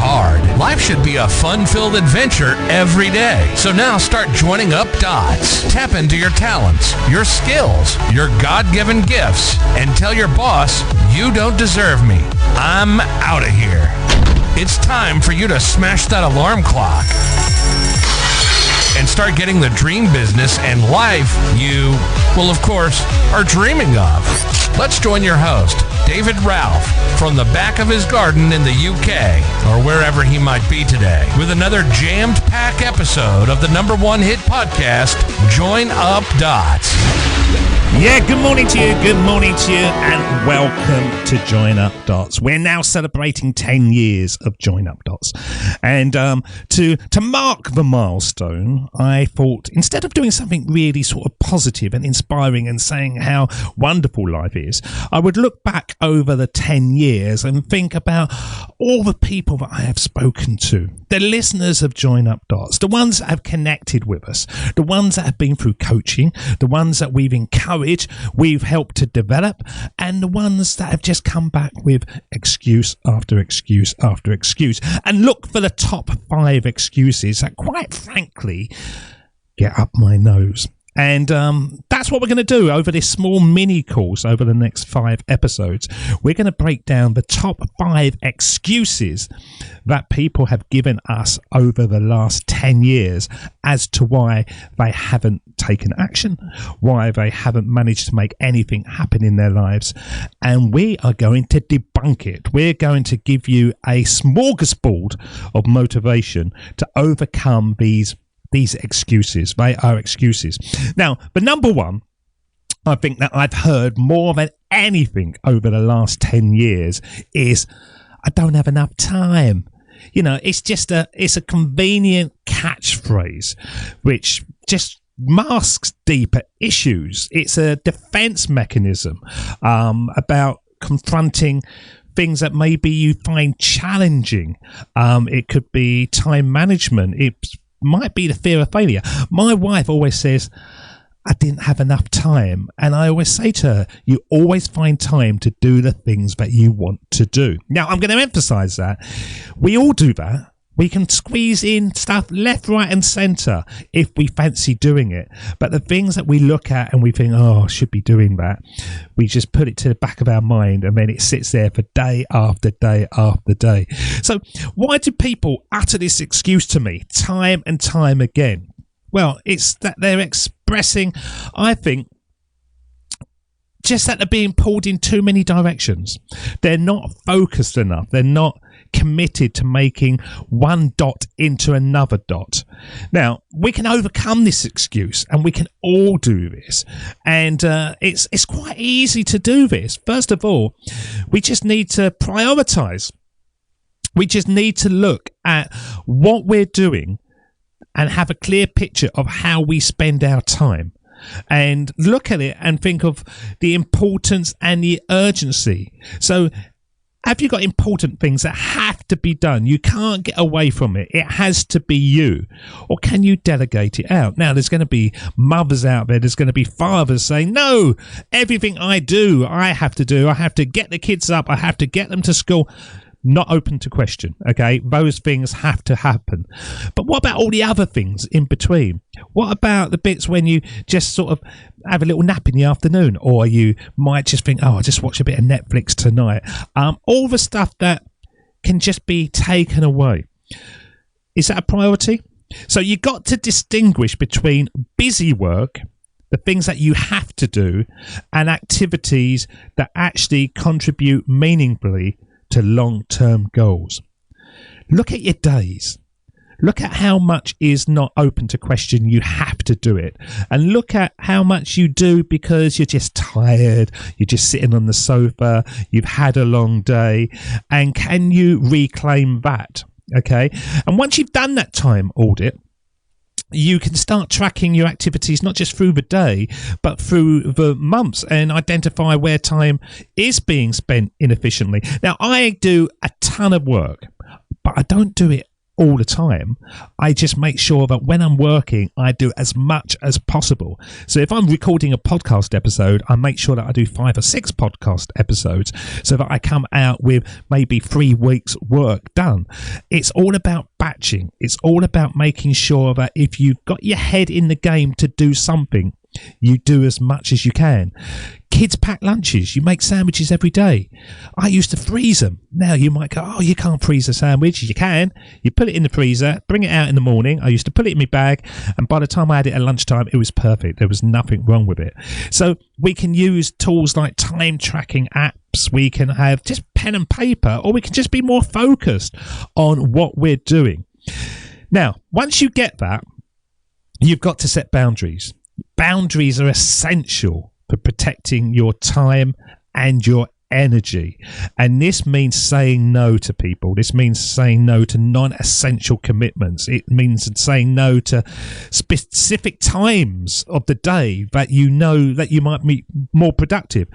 hard. Life should be a fun-filled adventure every day. So now start joining up dots. Tap into your talents, your skills, your God-given gifts, and tell your boss, you don't deserve me. I'm out of here. It's time for you to smash that alarm clock and start getting the dream business and life you, well, of course, are dreaming of. Let's join your host, David Ralph, from the back of his garden in the UK, or wherever he might be today, with another jammed-packed episode of the #1 hit podcast, Join Up Dots. Yeah, good morning to you, and welcome to Join Up Dots. We're now celebrating 10 years of Join Up Dots. And to mark the milestone, I thought, instead of doing something really sort of positive and inspiring and saying how wonderful life is, I would look back over the 10 years and think about all the people that I have spoken to, the listeners of Join Up Dots, the ones that have connected with us, the ones that have been through coaching, the ones that we've encouraged, we've helped to develop, and the ones that have just come back with excuse after excuse after excuse. And look for the top 5 excuses that, quite frankly, get up my nose. And that's what we're going to do over this small mini course over the next 5 episodes. We're going to break down the top 5 excuses that people have given us over the last 10 years as to why they haven't taken action, why they haven't managed to make anything happen in their lives. And we are going to debunk it. We're going to give you a smorgasbord of motivation to overcome these excuses. They are excuses. Now, the number one, I think that I've heard more than anything over the last 10 years is, I don't have enough time. You know, it's a convenient catchphrase which just masks deeper issues. It's a defense mechanism about confronting things that maybe you find challenging. It could be time management. It might be the fear of failure. My wife always says, I didn't have enough time. And I always say to her, you always find time to do the things that you want to do. Now, I'm going to emphasize that. We all do that. We can squeeze in stuff left, right, and centre if we fancy doing it. But the things that we look at and we think, oh, I should be doing that, we just put it to the back of our mind, and then it sits there for day after day after day. So why do people utter this excuse to me time and time again? Well, it's that they're expressing, I think, just that they're being pulled in too many directions. They're not focused enough. They're not committed to making one dot into another dot. Now, we can overcome this excuse, and we can all do this. And it's quite easy to do this. First of all, we just need to prioritize. We just need to look at what we're doing and have a clear picture of how we spend our time. And look at it and think of the importance and the urgency. So have you got important things that have to be done? You can't get away from it. It has to be you. Or can you delegate it out? Now, there's going to be mothers out there. There's going to be fathers saying, no, everything I do, I have to do. I have to get the kids up. I have to get them to school. Not open to question, okay? Those things have to happen. But what about all the other things in between? What about the bits when you just sort of have a little nap in the afternoon, or you might just think, oh, I'll just watch a bit of Netflix tonight? All the stuff that can just be taken away. Is that a priority? So you got to distinguish between busy work, the things that you have to do, and activities that actually contribute meaningfully to long-term goals. Look at your days. Look at how much is not open to question. You have to do it. And look at how much you do because you're just tired. You're just sitting on the sofa. You've had a long day. And can you reclaim that? Okay. And once you've done that time audit, you can start tracking your activities, not just through the day, but through the months, and identify where time is being spent inefficiently. Now, I do a ton of work, but I don't do it all the time. I just make sure that when I'm working, I do as much as possible. So if I'm recording a podcast episode, I make sure that I do 5 or 6 podcast episodes so that I come out with maybe 3 weeks work done. It's all about batching. It's all about making sure that if you've got your head in the game to do something, you do as much as you can. Kids pack lunches. You make sandwiches every day. I used to freeze them. Now you might go, oh, you can't freeze a sandwich. You can. You put it in the freezer, bring it out in the morning. I used to put it in my bag, and by the time I had it at lunchtime, it was perfect. There was nothing wrong with it. So we can use tools like time tracking apps. We can have just pen and paper, or we can just be more focused on what we're doing. Now, once you get that, you've got to set boundaries. Boundaries are essential for protecting your time and your energy. And this means saying no to people. This means saying no to non-essential commitments. It means saying no to specific times of the day that you know that you might be more productive.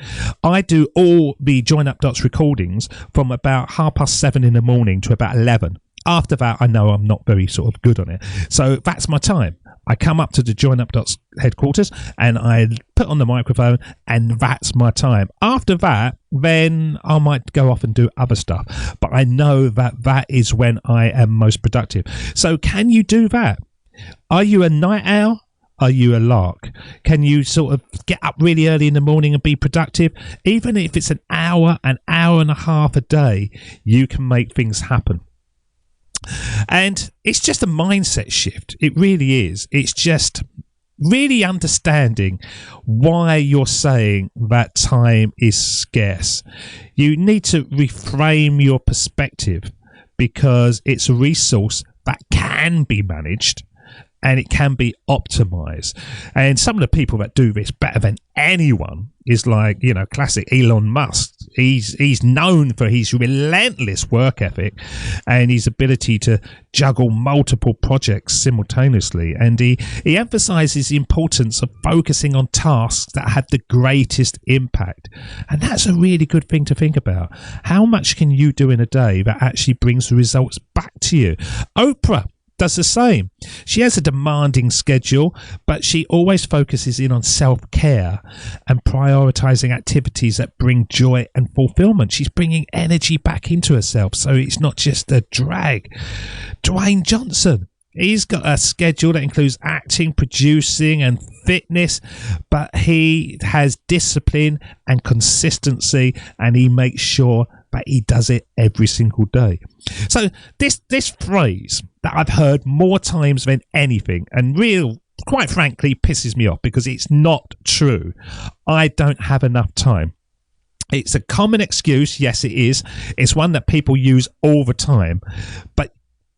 I do all the Join Up Dots recordings from about 7:30 in the morning to about 11. After that, I know I'm not very sort of good on it. So that's my time. I come up to the Join Up Dots headquarters and I put on the microphone, and that's my time. After that, then I might go off and do other stuff. But I know that that is when I am most productive. So can you do that? Are you a night owl? Are you a lark? Can you sort of get up really early in the morning and be productive? Even if it's an hour and a half a day, you can make things happen. And it's just a mindset shift. It really is. It's just really understanding why you're saying that time is scarce. You need to reframe your perspective, because it's a resource that can be managed and it can be optimized. And some of the people that do this better than anyone is like, classic Elon Musk. He's known for his relentless work ethic and his ability to juggle multiple projects simultaneously. And he emphasizes the importance of focusing on tasks that have the greatest impact. And that's a really good thing to think about. How much can you do in a day that actually brings the results back to you? Oprah does the same. She has a demanding schedule, but she always focuses in on self-care and prioritizing activities that bring joy and fulfillment. She's bringing energy back into herself, so it's not just a drag. Dwayne Johnson, he's got a schedule that includes acting, producing and fitness, but he has discipline and consistency, and he makes sure that he does it every single day. So this phrase that I've heard more times than anything, and quite frankly, pisses me off because it's not true. I don't have enough time. It's a common excuse. Yes, it is. It's one that people use all the time. But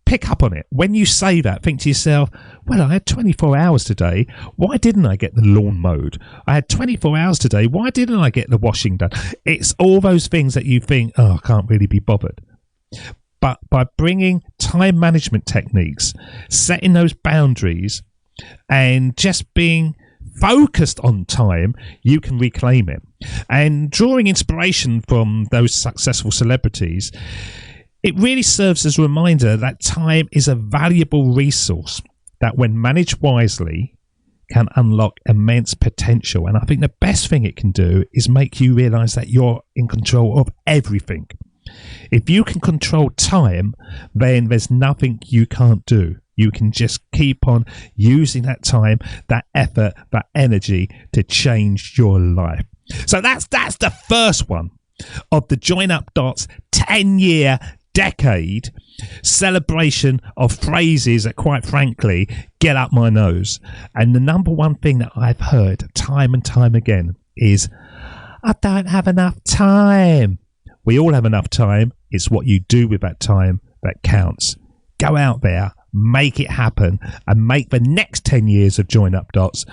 pick up on it. When you say that, think to yourself, well, I had 24 hours today. Why didn't I get the lawn mowed? I had 24 hours today. Why didn't I get the washing done? It's all those things that you think, I can't really be bothered. But by bringing time management techniques, setting those boundaries, and just being focused on time, you can reclaim it. And drawing inspiration from those successful celebrities, it really serves as a reminder that time is a valuable resource that, when managed wisely, can unlock immense potential. And I think the best thing it can do is make you realize that you're in control of everything. If you can control time, then there's nothing you can't do. You can just keep on using that time, that effort, that energy to change your life. So that's the first one of the Join Up Dots 10-year decade celebration of phrases that, quite frankly, get up my nose. And the number one thing that I've heard time and time again is, I don't have enough time. We all have enough time. It's what you do with that time that counts. Go out there, make it happen, and make the next 10 years of Join Up Dots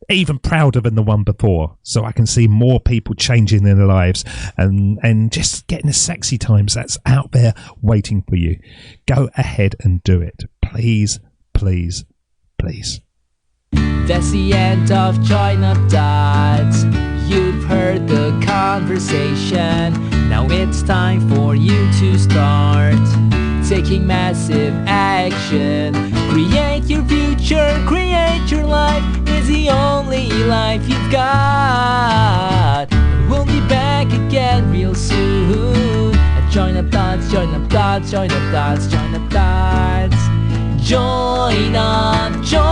even prouder than the one before, so I can see more people changing their lives and just getting the sexy times that's out there waiting for you. Go ahead and do it. Please, please, please. That's the end of Join Up Dots. You've heard the conversation. Now it's time for you to start taking massive action. Create your future, create your life, is the only life you've got. We'll be back again real soon. Join up dots, join up dots, join up dots, join up dots. Join up, join